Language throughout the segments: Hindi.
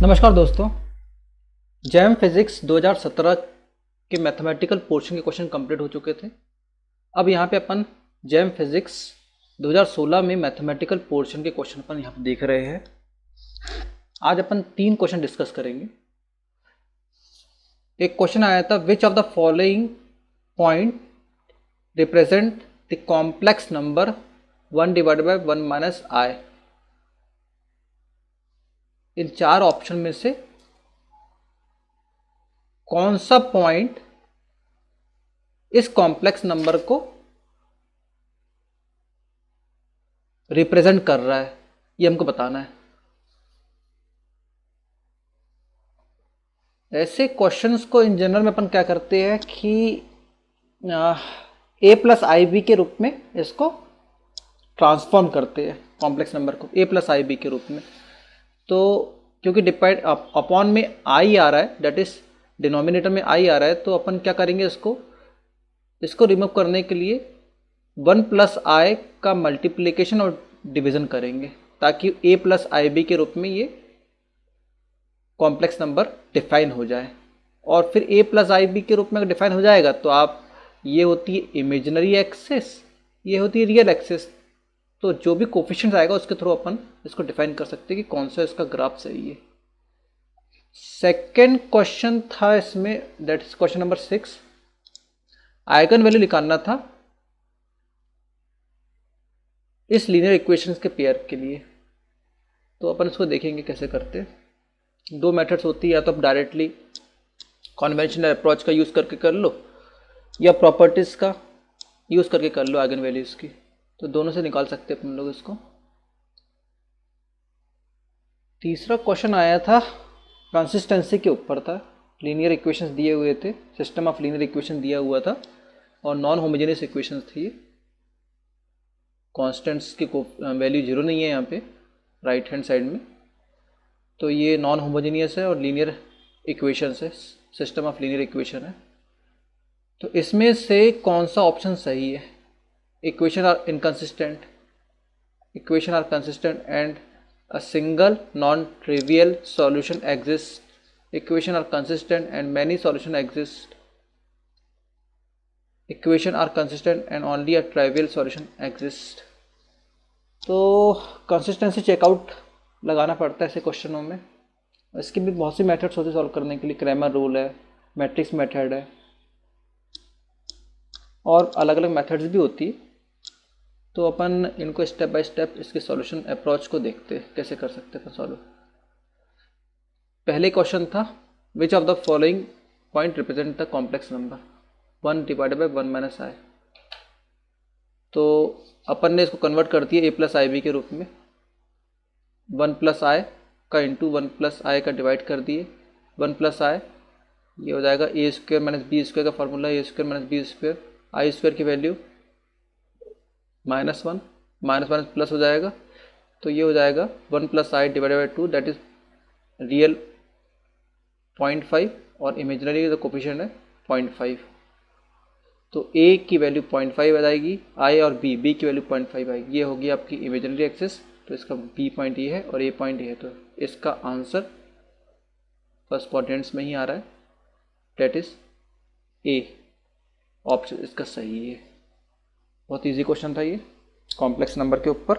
नमस्कार दोस्तों। जैम फिजिक्स 2017 के मैथमेटिकल पोर्शन के क्वेश्चन कंप्लीट हो चुके थे। अब यहाँ पे अपन जैम फिजिक्स 2016 में मैथमेटिकल पोर्शन के क्वेश्चन अपन यहाँ पे देख रहे हैं। आज अपन 3 क्वेश्चन डिस्कस करेंगे। एक क्वेश्चन आया था, which of the following point represent the complex number 1 divided by 1 minus I. In 4 option में से कौन सा पॉइंट इस कॉम्प्लेक्स नंबर को रिप्रेजेंट कर रहा है, ये हमको बताना है। ऐसे क्वेश्चंस को इन जनरल में अपन क्या करते हैं कि a प्लस आई बी के रूप में इसको ट्रांसफॉर्म करते हैं, कॉम्प्लेक्स नंबर को a प्लस आई बी के रूप में। तो क्योंकि डिपेंड अपॉन में i आ रहा है, दैट इज डिनोमिनेटर में i आ रहा है, तो अपन क्या करेंगे, इसको रिमूव करने के लिए 1 प्लस आई का मल्टीप्लिकेशन और डिवीजन करेंगे, ताकि a प्लस आई बी के रूप में ये कॉम्प्लेक्स नंबर डिफाइन हो जाए। और फिर a प्लस आई बी के रूप में अगर डिफाइन हो जाएगा तो आप, ये होती है इमेजिनरी एक्सिस, ये होती है रियल एक्सिस। तो जो भी कोफिशिएंट आएगा उसके थ्रू अपन इसको डिफाइन कर सकते हैं कि कौन सा इसका ग्राफ सही है। सेकेंड क्वेश्चन था इसमें, that is question number 6। Eigen value निकालना था इस लीनियर इक्वेशंस के पेयर के लिए। तो अपन इसको देखेंगे कैसे करते हैं। 2 मेथड्स होती है, या तो आप डायरेक्टली कन्वेंशनल अप्रोच का यूज़ करके कर लो, या प्रॉपर्टीज़ का यूज़ करके कर लो आइगन वैल्यूज़ की। तो दोनों से निकाल सकते हैं अपन लोग इसको। तीसरा क्वेश्चन आया था, कंसिस्टेंसी के ऊपर था। लीनियर इक्वेशंस दिए हुए थे, सिस्टम ऑफ लीनियर इक्वेशन दिया हुआ था, और नॉन होमोजेनियस इक्वेशंस थी। कांस्टेंट्स की वैल्यू 0 नहीं है यहाँ पे राइट हैंड साइड में, तो ये नॉन होमोजेनियस है और लीनियर इक्वेशंस है, सिस्टम ऑफ लीनियर इक्वेशन है। तो इसमें से कौन सा ऑप्शन सही है? Equation are inconsistent, equation are consistent and a single non-trivial solution exists. Equation are consistent and many solutions exist. Equation are consistent and only a trivial solution exists. तो कंसिस्टेंसी चेकआउट लगाना पड़ता है ऐसे क्वेश्चनों में। इसके भी बहुत सी मेथड्स होती है सॉल्व करने के लिए। क्रैमर रूल है, मैट्रिक्स मेथड है, और अलग अलग मेथड्स भी होती है। तो अपन इनको स्टेप बाय स्टेप इसके सॉल्यूशन अप्रोच को देखते हैं कैसे कर सकते हैं सॉल्व। पहले क्वेश्चन था, which of the following point represent the complex number 1 divided by 1 minus i. तो अपन ने इसको कन्वर्ट कर दिया a प्लस आई बी के रूप में। 1 प्लस आई का इंटू 1 प्लस आई का डिवाइड कर दिए। 1 प्लस आई ये हो जाएगा ए स्क्वायर माइनस बी स्क्वायर का फॉर्मूला, ए स्क्वायर माइनस बी स्क्वायर। आई स्क्वायर की वैल्यू -1, माइनस माइनस प्लस हो जाएगा, तो ये हो जाएगा 1 plus I divided by 2, that is real 0.5 और इमेजिनरी जो कोफिशिएंट है 0.5। तो a की वैल्यू 0.5 आ जाएगी, i और b की वैल्यू 0.5 आएगी। ये होगी आपकी इमेजिनरी एक्सिस। तो इसका b पॉइंट ये है और a पॉइंट ये है, तो इसका आंसर फर्स्ट क्वाड्रेंट्स में ही आ रहा है, दैट इज a ऑप्शन इसका सही है। बहुत इजी क्वेश्चन था ये, कॉम्प्लेक्स नंबर के ऊपर।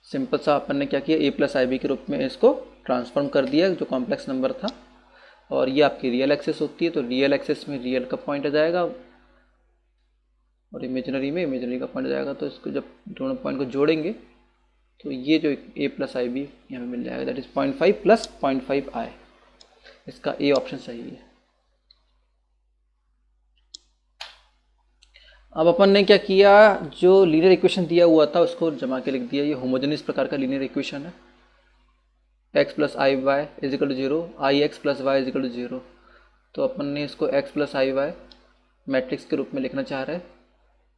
सिंपल सा अपन ने क्या किया, a प्लस आई बी के रूप में इसको ट्रांसफॉर्म कर दिया जो कॉम्प्लेक्स नंबर था। और ये आपकी रियल एक्सिस होती है, तो रियल एक्सिस में रियल का पॉइंट आ जाएगा और इमेजिनरी में इमेजिनरी का पॉइंट आ जाएगा। तो इसको जब दोनों पॉइंट को जोड़ेंगे तो ये जो a प्लस आई बी यहाँ पर मिल जाएगा, दैट इज 0.5 प्लस 0.5 आई। इसका ए ऑप्शन सही है। अब अपन ने क्या किया, जो लीनियर इक्वेशन दिया हुआ था उसको जमा के लिख दिया। ये होमोजेनियस प्रकार का लीनियर इक्वेशन है, x plus i y is equal to 0, i x plus y is equal to 0। तो अपन ने इसको x plus i y matrix के रूप में लिखना चाह रहे हैं,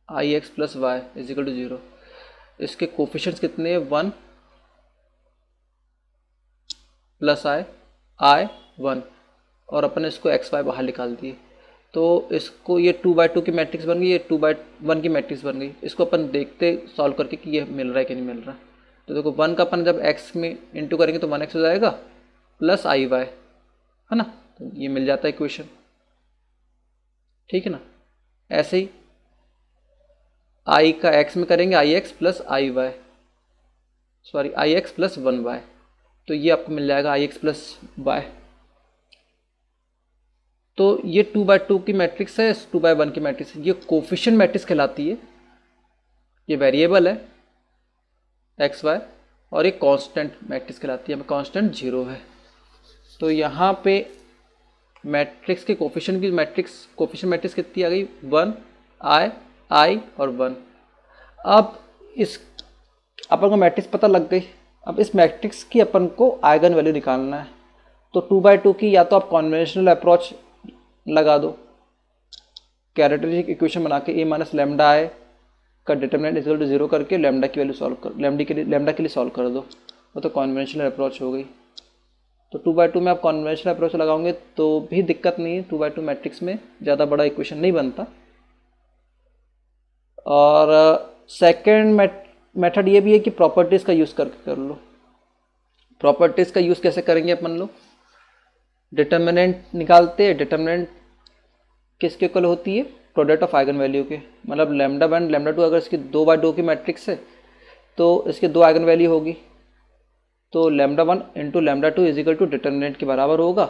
i x plus y is equal to 0। इसके कोफिशिएंट्स कितने हैं, 1 प्लस आई 1, और अपन ने इसको x वाई बाहर निकाल दिए। तो इसको ये 2/2 की मैट्रिक्स बन गई, ये 2/1 की मैट्रिक्स बन गई। इसको अपन देखते सॉल्व करके कि ये मिल रहा है कि नहीं मिल रहा। तो देखो 1 का अपन जब x में इंटू करेंगे तो 1x हो जाएगा प्लस आई वाई, है ना, तो ये मिल जाता है इक्वेशन, ठीक है ना। ऐसे ही i का x में करेंगे i x plus i y, sorry i x plus 1y, तो ये आपको मिल जाएगा आई एक्स प्लस वाई। तो ये 2/2 की मैट्रिक्स है, 2/1 की मैट्रिक्स है, ये कोफिशिएंट मैट्रिक्स कहलाती है। ये वेरिएबल है एक्स वाई और ये कांस्टेंट मैट्रिक्स कहलाती है, कांस्टेंट 0 है। तो यहाँ पे मैट्रिक्स के कोफिशिएंट की कोफिशिएंट मैट्रिक्स कितनी आ गई, 1 आई और 1। अब इस अपन को मैट्रिक्स पता लग गई, अब इस मैट्रिक्स की अपन को आइगन वैल्यू निकालना है। तो 2/2 की या तो आप कन्वेंशनल अप्रोच लगा दो, कैरेक्टरिस्टिक इक्वेशन बना के a माइनस लैम्डा आई का डिटरमिनेंट इक्वल टू 0 करके लैम्डा की वैल्यू सॉल्व कर, लैम्डा के लिए सॉल्व कर दो, वो तो कन्वेंशनल अप्रोच हो गई। तो 2/2 में आप कन्वेंशनल अप्रोच लगाओगे तो भी दिक्कत नहीं है, 2/2 मैट्रिक्स में ज़्यादा बड़ा इक्वेशन नहीं बनता। और सेकेंड मेथड ये भी है कि प्रॉपर्टीज़ का यूज़ करके कर लो। प्रॉपर्टीज़ का यूज़ कैसे करेंगे अपन लोग, डिटरमिनेंट निकालते हैं, डिटरमिनेंट किसके इक्वल होती है, प्रोडक्ट ऑफ आइगन वैल्यू के, मतलब लैम्डा 1 लैम्डा 2 अगर इसकी 2/2 की मैट्रिक्स है तो इसके 2 आइगन वैल्यू होगी, तो lambda 1 into lambda 2 is equal to determinant के बराबर होगा।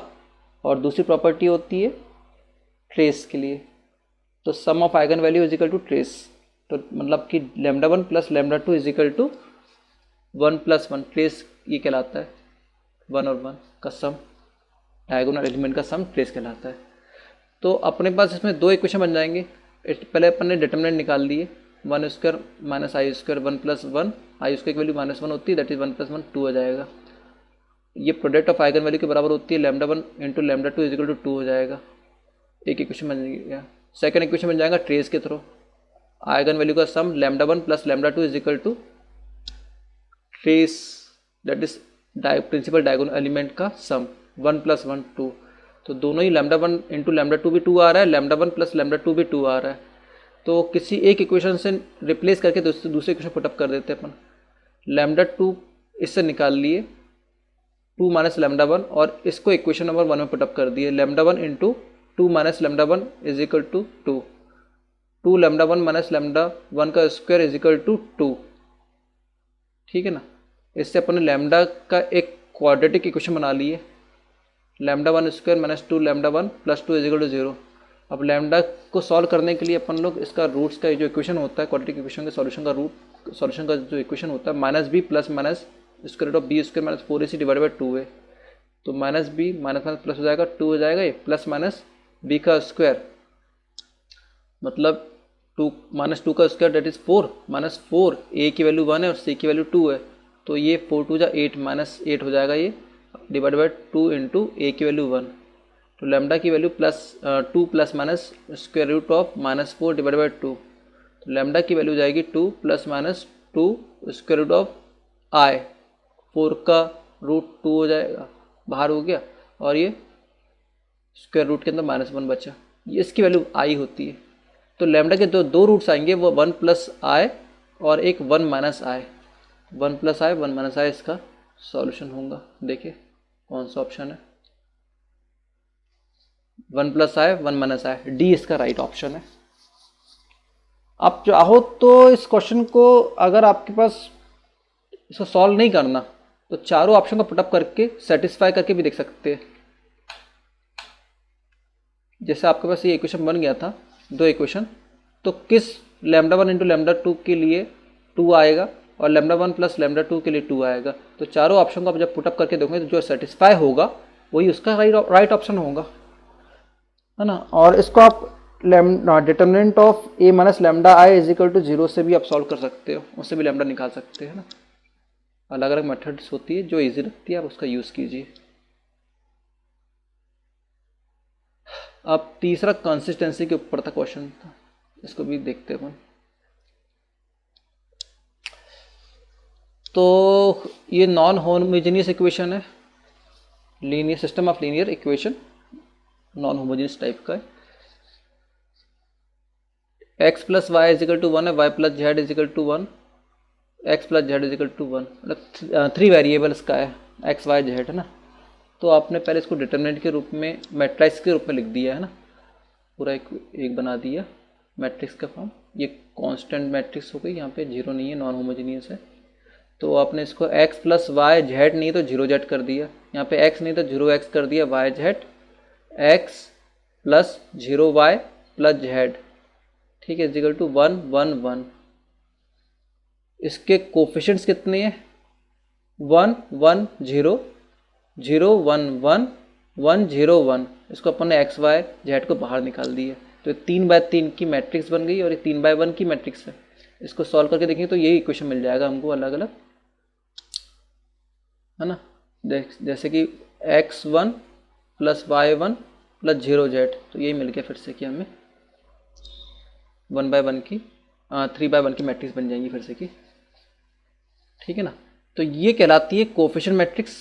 और दूसरी प्रॉपर्टी होती है ट्रेस के लिए, तो sum of eigen value equal to trace, तो मतलब कि lambda 1 plus lambda 2 is equal to 1 plus 1, trace ये कहलाता है, 1 और 1 का सम, डायगोनल एलिमेंट का सम ट्रेस कहलाता है। तो अपने पास इसमें 2 इक्वेशन बन जाएंगे। पहले अपन ने डिटरमिनेंट निकाल लिए, 1² माइनस आई स्क्वायर 1 प्लस 1, आई स्क्वायर की वैल्यू -1 होती है, दैट इज 1 प्लस 1 2 हो जाएगा। ये प्रोडक्ट ऑफ आइगन वैल्यू के बराबर होती है, lambda 1 into lambda 2 is equal to 2 हो जाएगा, एक इक्वेशन बन गया। सेकेंड इक्वेशन बन जाएगा ट्रेस के थ्रू, आइगन वैल्यू का sum lambda 1 plus lambda 2 is equal to trace, that is principal diagonal element का सम 1 प्लस 1 2, तो दोनों ही लैम्डा 1 इंटू लैम्डा 2 भी 2 आ रहा है, लैम्डा 1 प्लस लैम्डा 2 भी 2 आ रहा है। तो किसी एक इक्वेशन से रिप्लेस करके दूसरे इक्वेशन पुटअप कर देते हैं अपन। लैम्डा 2 इससे निकाल लिए, 2 माइनस लैम्डा 1, और इसको इक्वेशन नंबर 1 में पुटअप कर दिए, lambda 1 into 2 minus lambda 1 is equal to 2 lambda 1 minus lambda 1 का स्क्वायर इज इक्वल टू 2, ठीक है ना। इससे अपन ने लैम्डा का एक क्वाड्रेटिक इक्वेशन बना लिए, lambda 1 square minus 2 lambda 1 plus 2 is equal to 0। अब लैम्डा को सॉल्व करने के लिए अपन लोग इसका रूट्स का जो इक्वेशन होता है, क्वाड्रेटिक इक्वेशन के सॉल्यूशन का जो इक्वेशन होता है, minus b plus minus square root of b square minus 4ac divided by 2 है, तो minus b minus minus plus हो जाएगा, 2 हो जाएगा ये, प्लस माइनस बी का स्क्वायर मतलब 2 माइनस 2 का square that is 4 minus 4, a की वैल्यू 1 है और सी की वैल्यू 2 है, तो ये 4 2 जा 8 माइनस 8 हो जाएगा ये, डिवाइड बाई 2 इंटू ए की वैल्यू 1, तो लैम्डा की value plus 2 plus minus square root of minus 4 divide by 2, तो लैम्डा की वैल्यू जाएगी 2 plus minus 2 square root of i, 4 का रूट 2 हो जाएगा, बाहर हो गया, और ये स्क्वायर रूट के अंदर -1 बचा, ये इसकी वैल्यू आई होती है। तो लैम्डा के दो रूट्स आएंगे, वो 1 प्लस आई और एक 1 माइनस आई, 1 प्लस आई 1 माइनस आई इसका सॉल्यूशन होगा। देखिए कौन सा ऑप्शन है, 1 प्लस आई 1 माइनस आई, डी इसका राइट ऑप्शन है। आप चाहो तो इस क्वेश्चन को, अगर आपके पास इसको सॉल्व नहीं करना तो चारों ऑप्शन को पुटअप करके सेटिस्फाई करके भी देख सकते हैं। जैसे आपके पास ये इक्वेशन बन गया था, 2 इक्वेशन, तो किस लैम्डा 1 इंटू लैम्डा 2 के लिए 2 आएगा और लैम्डा 1 प्लस लैम्डा 2 के लिए 2 आएगा, तो चारों ऑप्शन को आप जब पुटअप करके देखोगे तो जो सेटिस्फाई होगा वही उसका राइट ऑप्शन होगा, है ना। और इसको आप determinant of A minus lambda I is equal to 0 से भी आप सॉल्व कर सकते हो, उससे भी लैम्डा निकाल सकते हैं ना। अलग अलग मेथड्स होती है, जो इजी लगती है आप उसका यूज़ कीजिए। अब तीसरा कंसिस्टेंसी के ऊपर था क्वेश्चन था, इसको भी देखते हैं। तो ये नॉन होमोजेनियस इक्वेशन है, linear system of linear equation, non homogeneous type का है। x plus y is equal to 1 है, y plus z is equal to 1, x plus z is equal to 1, मतलब 3 वेरिएबल्स का है, एक्स वाई जेड है ना। तो आपने पहले इसको डिटर्मिनेंट के रूप में, मैट्रिक्स के रूप में लिख दिया है ना, पूरा एक बना दिया मैट्रिक्स का फॉर्म। ये कांस्टेंट मैट्रिक्स हो गई, यहाँ पे जीरो नहीं है, नॉन होमोजीनियस है। तो आपने इसको एक्स प्लस वाई जेड नहीं तो जीरो जेड कर दिया, यहाँ पे एक्स नहीं तो जीरो एक्स कर दिया, y z x plus zero y plus z, ठीक है, इजिकल टू 1 1 1। इसके कोफिशिएंट्स कितने हैं? 1 1 0 0 1 1 1 0 1। इसको अपन ने एक्स वाई जेड को बाहर निकाल दिया, तो 3x3 की मैट्रिक्स बन गई और ये 3x1 की मैट्रिक्स है। इसको सॉल्व करके देखेंगे तो यही इक्वेशन मिल जाएगा हमको अलग अलग, है ना। जैसे कि x1 plus y1 plus 0z, तो यही मिल गया फिर से कि हमें 1/1 की 3/1 की मैट्रिक्स बन जाएंगी फिर से कि, ठीक है ना। तो ये कहलाती है कोफिशिएंट मैट्रिक्स।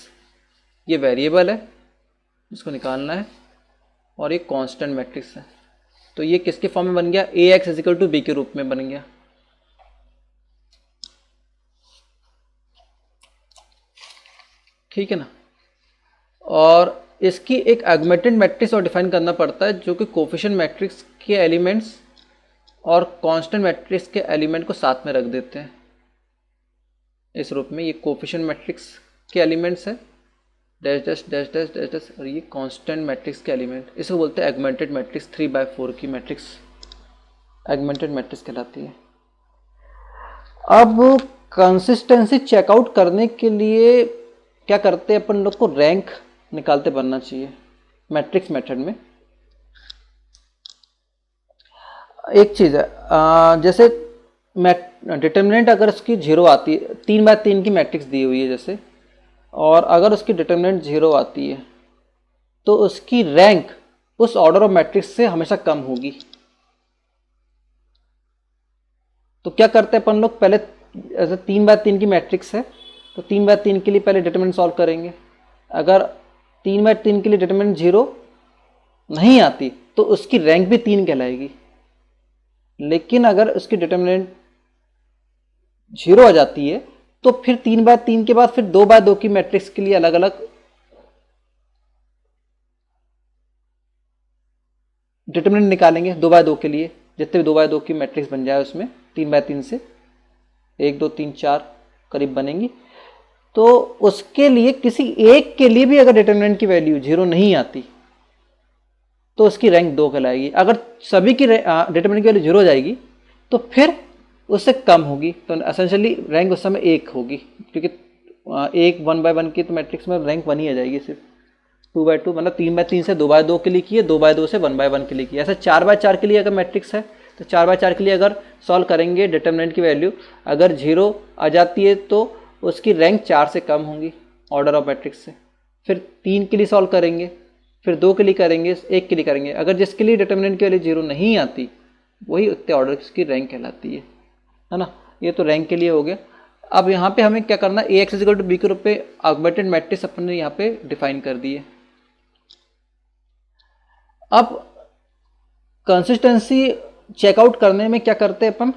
ये वेरिएबल है इसको निकालना है, और ये कांस्टेंट मैट्रिक्स है। तो ये किसके फॉर्म में बन गया? ax इजिकल टू b के रूप में बन गया, ठीक है ना। और इसकी एक ऑगमेंटेड मैट्रिक्स और डिफाइन करना पड़ता है, जो कि कोफिशिएंट मैट्रिक्स के एलिमेंट्स और कांस्टेंट मैट्रिक्स के एलिमेंट को साथ में रख देते हैं इस रूप में। ये कोफिशिएंट मैट्रिक्स के एलिमेंट्स है, dash dash dash dash dash dash, और ये कांस्टेंट मैट्रिक्स के एलिमेंट। इसको बोलते हैं ऑगमेंटेड मैट्रिक्स। 3/4 की मैट्रिक्स ऑगमेंटेड मैट्रिक्स कहलाती है। अब कंसिस्टेंसी चेकआउट करने के लिए क्या करते हैं अपन लोग को? रैंक निकालते बनना चाहिए मैट्रिक्स मेथड में। एक चीज़ है, जैसे डिटर्मिनेंट अगर उसकी 0 आती है, 3/3 की मैट्रिक्स दी हुई है जैसे, और अगर उसकी डिटर्मिनेंट 0 आती है तो उसकी रैंक उस ऑर्डर ऑफ मैट्रिक्स से हमेशा कम होगी। तो क्या करते हैं अपन लोग? पहले ऐसे 3/3 की मैट्रिक्स है तो 3/3 के लिए पहले डिटर्मिनेंट सॉल्व करेंगे। अगर 3/3 के लिए डिटर्मिनेंट 0 नहीं आती तो उसकी रैंक भी 3 कहलाएगी। लेकिन अगर उसकी डिटर्मिनेंट 0 आ जाती है तो फिर 3/3 के बाद फिर 2/2 की मैट्रिक्स के लिए अलग अलग डिटर्मिनेंट निकालेंगे। 2/2 के लिए जितने भी 2/2 की मैट्रिक्स बन जाए उसमें 3/3 से 1 2 3 4 करीब बनेंगी। तो उसके लिए किसी एक के लिए भी अगर डिटर्मिनेंट की वैल्यू 0 नहीं आती तो उसकी रैंक 2 कहलाएगी। अगर सभी की डिटर्मिनेंट की वैल्यू 0 हो जाएगी तो फिर उससे कम होगी, तो एसेंशियली रैंक उस समय 1 होगी, क्योंकि 1/1 की तो मैट्रिक्स में रैंक 1 ही आ जाएगी सिर्फ। 2/2 मतलब 3/3 से 2/2 के लिए किए, 2/2 से 1/1 के लिए किए। ऐसे 4/4 के लिए अगर मैट्रिक्स है तो 4/4 के लिए अगर सॉल्व करेंगे डिटर्मिनेंट की वैल्यू अगर 0 आ जाती है तो उसकी रैंक 4 से कम होंगी ऑर्डर ऑफ मैट्रिक्स से। फिर 3 के लिए सॉल्व करेंगे, फिर 2 के लिए करेंगे, 1 के लिए करेंगे। अगर जिसके लिए डिटर्मिनेंट की वैल्यू 0 नहीं आती वही उतने ऑर्डर की रैंक कहलाती है ना। ये तो रैंक के लिए हो गया। अब यहाँ पे हमें क्या करना है? ax इजिकल टू b के रूप में ऑगमेंटेड मैट्रिक्स अपन ने यहाँ पे डिफाइन कर दी है। अब कंसिस्टेंसी चेकआउट करने में क्या करते हैं अपन?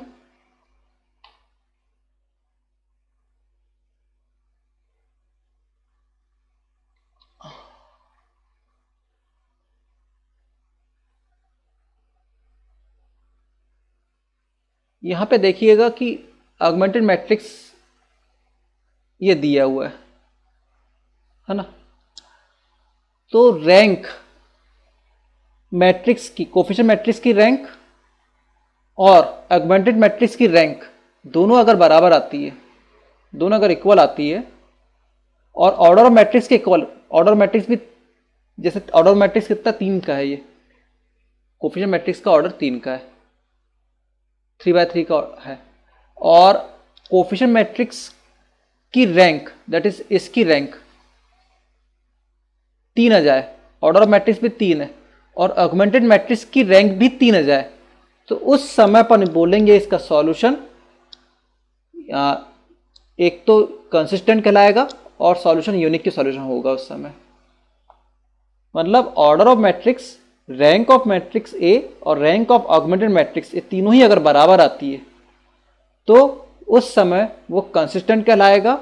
यहाँ पे देखिएगा कि ऑगमेंटेड मैट्रिक्स ये दिया हुआ है ना। तो रैंक मैट्रिक्स की, कोफिशिएंट मैट्रिक्स की रैंक और ऑगमेंटेड मैट्रिक्स की रैंक दोनों अगर बराबर आती है, दोनों अगर इक्वल आती है, और ऑर्डर ऑफ मैट्रिक्स के इक्वल, ऑर्डर मैट्रिक्स भी जैसे ऑर्डर मैट्रिक्स कितना 3 का है, ये कोफिशिएंट मैट्रिक्स का ऑर्डर 3 का है, 3/3 का है, और कोफिशिएंट मैट्रिक्स की रैंक दैट इज इसकी रैंक 3 आ जाए, ऑर्डर ऑफ मैट्रिक्स भी 3 है, और ऑगमेंटेड मैट्रिक्स की रैंक भी 3 आ जाए, तो उस समय पर बोलेंगे इसका सॉल्यूशन एक तो कंसिस्टेंट कहलाएगा और सॉल्यूशन यूनिक की सॉल्यूशन होगा उस समय। मतलब order of matrix, rank of matrix A और रैंक ऑफ ऑगमेंटेड मैट्रिक्स, ये तीनों ही अगर बराबर आती है तो उस समय वो कंसिस्टेंट कहलाएगा,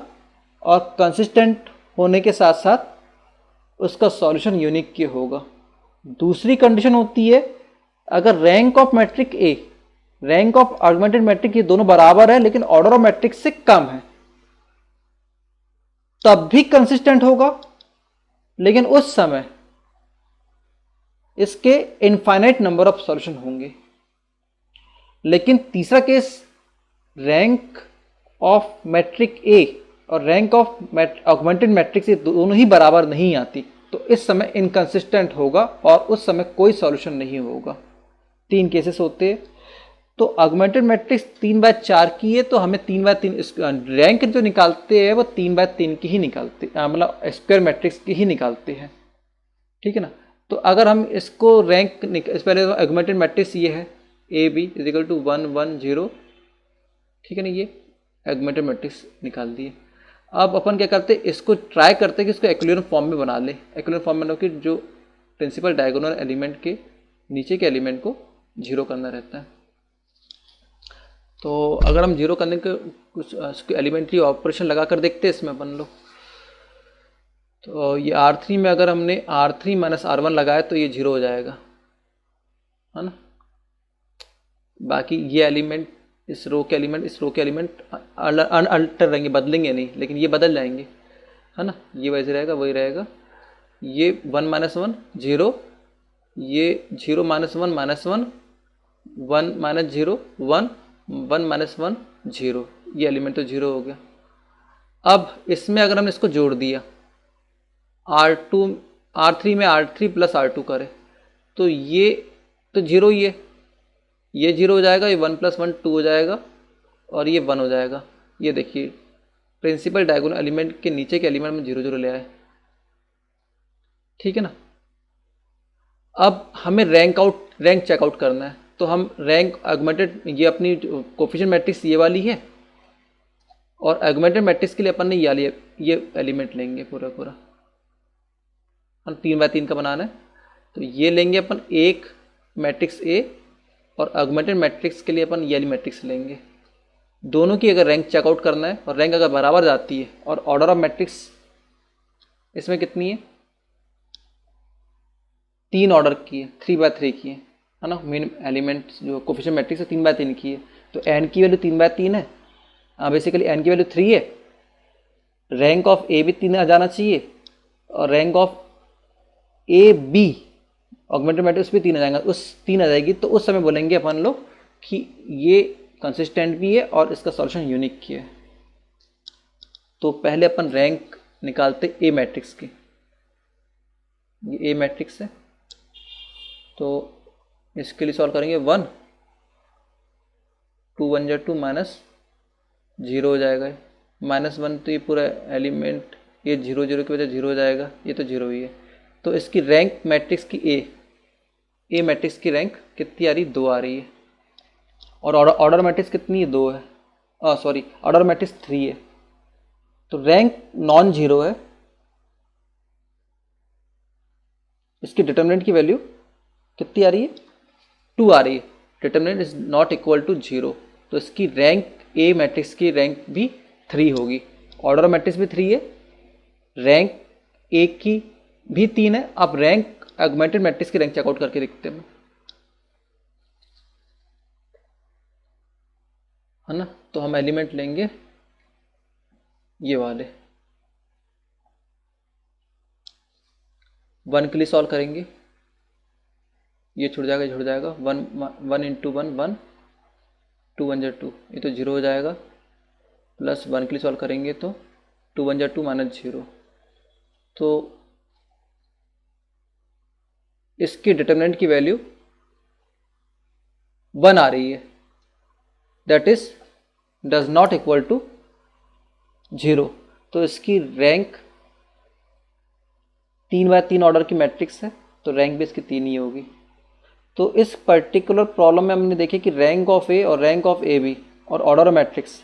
और कंसिस्टेंट होने के साथ साथ उसका सॉल्यूशन यूनिक की होगा। दूसरी कंडीशन होती है अगर rank of matrix A, rank of augmented matrix, ये दोनों बराबर है लेकिन ऑर्डर ऑफ मैट्रिक से कम है, तब भी कंसिस्टेंट होगा, लेकिन उस समय इसके इनफाइनाइट नंबर ऑफ सॉल्यूशन होंगे। लेकिन तीसरा केस, रैंक ऑफ मैट्रिक ए और रैंक ऑफ ऑगमेंटेड मैट्रिक्स ये दोनों ही बराबर नहीं आती, तो इस समय इनकंसिस्टेंट होगा और उस समय कोई सॉल्यूशन नहीं होगा। 3 केसेस होते हैं। तो ऑगमेंटेड मैट्रिक्स 3/4 की है, तो हमें 3/3 रैंक जो निकालते हैं वो 3/3 की ही निकालते, मतलब स्क्वायर मैट्रिक्स की ही निकालते हैं, ठीक है ना। तो अगर हम इसको रैंक इस पहले तो ऑगमेंटेड मैट्रिक्स ये है A B is equal to 1 1 0, ठीक है ना, ये ऑगमेंटेड मैट्रिक्स निकाल दिए। अब अपन क्या करते हैं, इसको ट्राई करते हैं कि इसको एक्विलिब्रियम फॉर्म में बना ले। एक्विलिब्रियम फॉर्म में मतलब कि जो प्रिंसिपल डायगोनल एलिमेंट के नीचे के एलिमेंट को 0 करना रहता है। तो अगर हम 0 करने के कुछ एलिमेंट्री ऑपरेशन लगा कर देखते हैं इसमें अपन लोग। तो ये R3 में अगर हमने R3 माइनस R1 लगाया तो ये 0 हो जाएगा, है ना। बाकी ये एलिमेंट, इस रो के एलिमेंट अनअल्टर रहेंगे, बदलेंगे नहीं, लेकिन ये बदल जाएंगे, है ना। ये वैसे रहेगा, वही रहेगा। ये 1 माइनस 1 0, ये 0 माइनस 1 माइनस 1, 1 माइनस 0 1, 1 माइनस 1 0, ये एलिमेंट तो 0 हो गया। अब इसमें अगर हमने इसको जोड़ दिया, R3 में R3 प्लस R2 करें तो ये तो 0 ही है, ये 0 हो जाएगा, ये 1 प्लस 1 2 हो जाएगा, और ये 1 हो जाएगा। ये देखिए प्रिंसिपल डायगोनल एलिमेंट के नीचे के एलिमेंट में 0 0 ले आए, ठीक है ना। अब हमें रैंक चेकआउट करना है, तो हम रैंक ऑगमेंटेड, ये अपनी कोफिशिएंट मैट्रिक्स ये वाली है, और ऑगमेंटेड मैट्रिक्स के लिए अपन ने ये एलिमेंट लेंगे पूरा हम 3/3 का बनाना है। तो ये लेंगे अपन एक मैट्रिक्स ए, और ऑगमेंटेड मैट्रिक्स के लिए अपन ये मैट्रिक्स लेंगे। दोनों की अगर रैंक चेकआउट करना है, और रैंक अगर बराबर जाती है, और ऑर्डर ऑफ मैट्रिक्स इसमें कितनी है, 3 ऑर्डर की है, 3/3 की है ना। मेन एलिमेंट जो कोफिशिएंट मैट्रिक्स है 3/3 की है, तो एन की वैल्यू 3/3 है, बेसिकली एन की वैल्यू 3 है। रैंक ऑफ ए भी 3 आ जाना चाहिए, और rank of A B augmented matrix भी 3 आ जाएगा, उस 3 आ जाएगी, तो उस समय बोलेंगे अपन लोग कि ये कंसिस्टेंट भी है और इसका सॉल्यूशन यूनिक की है। तो पहले अपन रैंक निकालते ए मैट्रिक्स की, ये ए मैट्रिक्स है, तो इसके लिए सॉल्व करेंगे 1 2 1 2 माइनस 0 हो जाएगा, -1, तो ये पूरा एलिमेंट ये 0 0 की वजह 0 हो जाएगा, ये तो 0 ही है। तो इसकी रैंक मैट्रिक्स की ए मैट्रिक्स की रैंक कितनी आ रही, 2 आ रही है, और ऑर्डर मैट्रिक्स कितनी है, 2 है, ऑर्डर मैट्रिक्स 3 है, तो रैंक नॉन जीरो है। इसकी डिटर्मिनेंट की वैल्यू कितनी आ रही है, 2 आ रही है, determinant is not equal to 0, तो इसकी रैंक ए मैट्रिक्स की रैंक भी 3 होगी, ऑर्डर मैट्रिक्स भी 3 है, रैंक ए की भी 3 है। अब रैंक ऑगमेंटेड मैट्रिक्स की रैंक चेकआउट करके देखते हैं, है ना। तो हम एलिमेंट लेंगे ये वाले, 1 के लिए सॉल्व करेंगे, ये छुट जाएगा 1 इंटू 1 1, 2 1 2, ये तो 0 हो जाएगा, प्लस 1 के लिए सॉल्व करेंगे तो 2 1 2 माइनस 0, तो इसकी डिटर्मिनेंट की वैल्यू 1 आ रही है, that is does not equal to 0, तो इसकी रैंक 3/3 ऑर्डर की मैट्रिक्स है, तो रैंक भी इसकी 3 ही होगी। तो इस पर्टिकुलर प्रॉब्लम में हमने देखे कि रैंक ऑफ ए और रैंक ऑफ ए बी और ऑर्डर मैट्रिक्स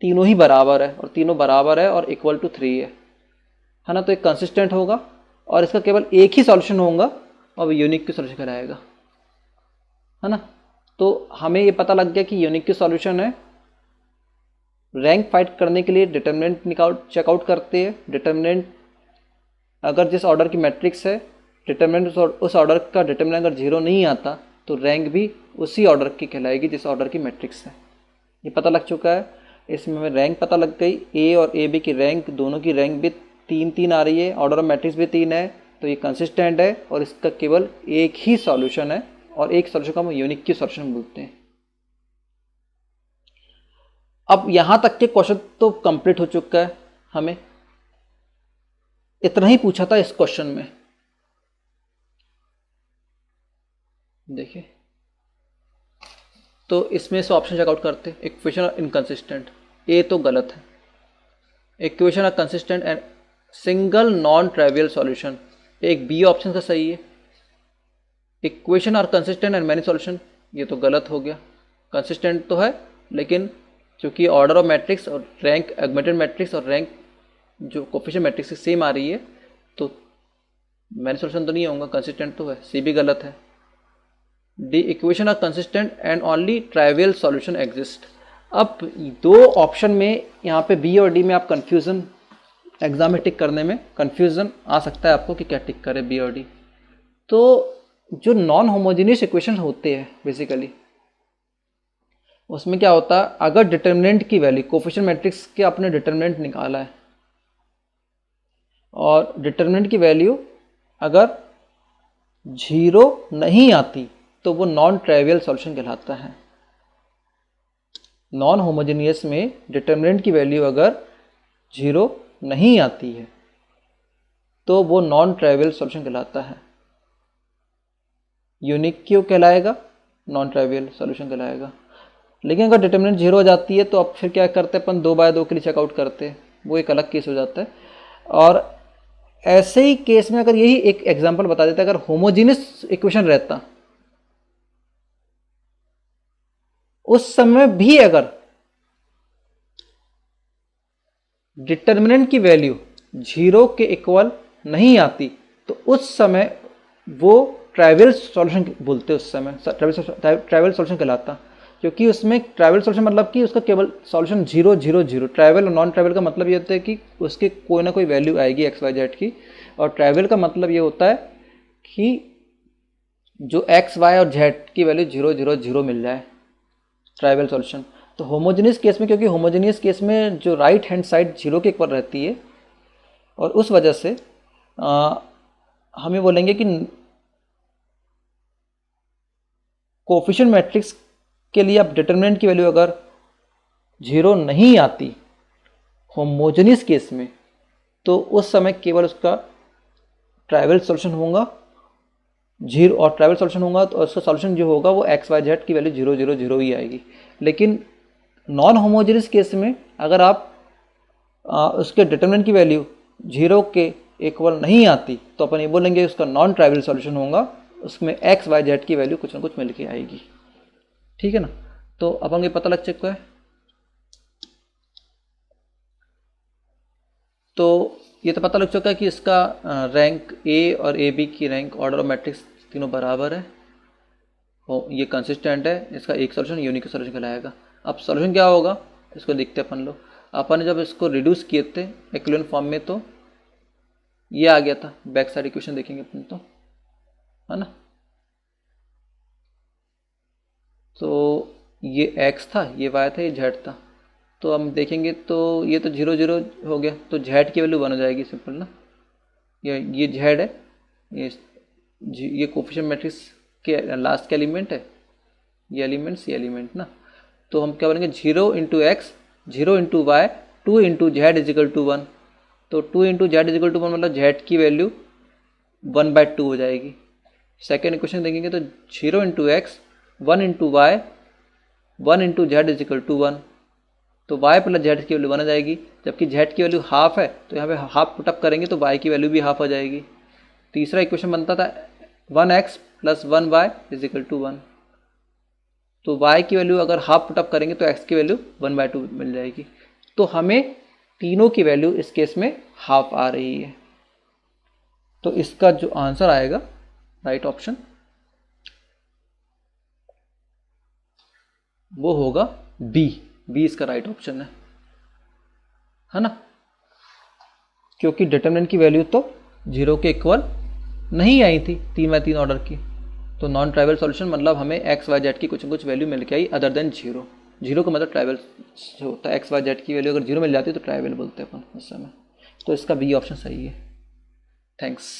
तीनों ही बराबर है, और तीनों बराबर है और इक्वल टू 3 है ना। तो एक कंसिस्टेंट होगा, और इसका केवल एक ही सॉल्यूशन होगा, और यूनिक की सॉल्यूशन कराएगा, है ना। तो हमें ये पता लग गया कि यूनिक की सॉल्यूशन है रैंक फाइंड करने के लिए डिटर्मिनेंट चेकआउट करते हैं। डिटर्मिनेंट अगर जिस ऑर्डर की मैट्रिक्स है, डिटर्मिनेंट उस ऑर्डर का डिटर्मिनेंट अगर 0 नहीं आता तो रैंक भी उसी ऑर्डर की कहलाएगी जिस ऑर्डर की मैट्रिक्स है। ये पता लग चुका है। इसमें हमें रैंक पता लग गई, ए और ए बी की रैंक दोनों की रैंक भी 3-3 आ रही है, ऑर्डर ऑफ मैट्रिक्स भी 3 है, तो ये कंसिस्टेंट है और इसका केवल एक ही सॉल्यूशन है और एक सॉल्यूशन को हम यूनिक की सॉल्यूशन बोलते हैं। अब यहां तक के क्वेश्चन तो कंप्लीट हो चुका है। हमें इतना ही पूछा था इस क्वेश्चन में। देखिए तो इसमें से ऑप्शन चेकआउट करते हैं। इक्वेशन आर इनकंसिस्टेंट, ए तो गलत है। Equation are consistent and single non trivial solution, एक बी ऑप्शन का सही है। Equation are consistent and many solution, ये तो गलत हो गया। कंसिस्टेंट तो है लेकिन चूंकि ऑर्डर ऑफ मैट्रिक्स और रैंक एगमेंटेड मैट्रिक्स और रैंक जो कोफिशिएंट मैट्रिक्स की सेम आ रही है तो मैनी सॉल्यूशन तो नहीं होगा, कंसिस्टेंट तो है। सी भी गलत है। D equation are consistent and only trivial solution exist. अब दो ऑप्शन में यहाँ पे बी और डी में आप कंफ्यूजन, एग्जाम में टिक करने में कंफ्यूजन आ सकता है आपको कि क्या टिक करे बी और डी। तो जो नॉन होमोजेनियस इक्वेशन होते हैं बेसिकली उसमें क्या होता है, अगर डिटर्मिनेंट की वैल्यू कोफिशिएंट मैट्रिक्स के आपने डिटर्मिनेंट निकाला है और डिटर्मिनेंट की वैल्यू अगर 0 नहीं आती तो वो नॉन ट्राइवियल सॉल्यूशन कहलाता है। नॉन होमोजेनियस में डिटर्मिनेंट की वैल्यू अगर 0 नहीं आती है तो वो नॉन ट्राइवियल सॉल्यूशन कहलाता है। यूनिक क्यों कहलाएगा, नॉन ट्राइवियल सॉल्यूशन कहलाएगा। लेकिन अगर डिटर्मिनेंट 0 हो जाती है तो अब फिर क्या करते हैं अपन, 2/2 के लिए चेकआउट करते हैं, वो एक अलग केस हो जाता है। और ऐसे ही केस में अगर यही एक एग्जांपल बता देता है, अगर होमोजेनियस इक्वेशन रहता उस समय भी अगर डिटर्मिनेंट की वैल्यू 0 के इक्वल नहीं आती तो उस समय वो ट्राइवियल सॉल्यूशन बोलते, उस समय ट्राइवियल सॉल्यूशन कहलाता। क्योंकि उसमें ट्राइवियल सॉल्यूशन मतलब कि उसका केवल सॉल्यूशन 0 0 0। ट्राइवियल और नॉन ट्राइवियल का मतलब ये होता है कि उसके कोई ना कोई वैल्यू आएगी एक्स वाई जेड की, और ट्राइवियल का मतलब ये होता है कि जो एक्स वाई और जेड की वैल्यू 0 0 0 मिल जाए, ट्राइवियल सॉल्यूशन। तो होमोजेनियस केस में, क्योंकि होमोजेनियस केस में जो राइट हैंड साइड 0 के ऊपर रहती है और उस वजह से हमें बोलेंगे कि कोफिशिएंट मैट्रिक्स के लिए अब डिटर्मिनेंट की वैल्यू अगर 0 नहीं आती होमोजेनियस केस में तो उस समय केवल उसका ट्राइवियल सॉल्यूशन होगा 0, और ट्राइवियल सॉल्यूशन होगा तो उसका सॉल्यूशन जो होगा वो एक्स वाई जेड की वैल्यू 0 0 0 ही आएगी। लेकिन नॉन होमोजेनियस केस में अगर आप उसके डिटर्मिनेंट की वैल्यू 0 के इक्वल नहीं आती तो अपन ये बोलेंगे उसका नॉन ट्राइवियल सॉल्यूशन होगा, उसमें एक्स वाई जेड की वैल्यू कुछ ना कुछ मिल के आएगी। ठीक है ना। तो अपन ये पता लग चुका है। तो ये तो पता लग चुका है कि इसका रैंक ए और ए बी की रैंक ऑर्डर ऑफ मैट्रिक्स तीनों बराबर है, ये कंसिस्टेंट है, इसका एक सॉल्यूशन यूनिक सॉल्यूशन कहलाएगा। अब सॉल्यूशन क्या होगा इसको देखते हैं अपन लोग। अपन ने जब इसको रिड्यूस किए थे एक्विवेलेंट फॉर्म में तो ये आ गया था, बैक साइड इक्वेशन देखेंगे अपन तो, है ना। तो ये x था, ये y था, ये z था। तो हम देखेंगे तो ये तो 0 0 हो गया, तो z की वैल्यू 1 हो जाएगी, सिंपल ना। ये z है, ये कोफिशिएंट मैट्रिक्स के लास्ट के एलिमेंट है, ये एलिमेंट ना। तो हम क्या बनेंगे 0 × x 0 × y 2 × z is equal to 1। तो 2 × z इजिकल टू 1 मतलब z की वैल्यू 1/2 हो जाएगी। सेकेंड इक्वेशन देखेंगे तो 0 × x 1 × y 1 × z is equal to 1। तो y प्लस z की वैल्यू 1 आ जाएगी, जबकि z की वैल्यू हाफ है तो यहाँ पे हाफ पुटअप करेंगे तो y की वैल्यू भी हाफ आ जाएगी। तीसरा इक्वेशन बनता था 1x + 1y इजिकल टू 1। तो y की वैल्यू अगर हाफ पुटअप करेंगे तो x की वैल्यू 1/2 मिल जाएगी। तो हमें तीनों की वैल्यू इस केस में हाफ आ रही है। तो इसका जो आंसर आएगा राइट ऑप्शन वो होगा बी। बी इसका राइट ऑप्शन है। है ना, क्योंकि डिटर्मिनेंट की वैल्यू तो 0 के इक्वल नहीं आई थी 3/3 ऑर्डर की। तो नॉन ट्राइवल सॉल्यूशन मतलब हमें एक्स वाई जेड की कुछ न कुछ वैल्यू मिल के आई अदर देन 0। 0 का मतलब ट्राइवल होता है, एक्स वाई जेड की वैल्यू अगर 0 मिल जाती है तो ट्राइवल बोलते हैं अपन उस समय। तो इसका बी ऑप्शन सही है। थैंक्स।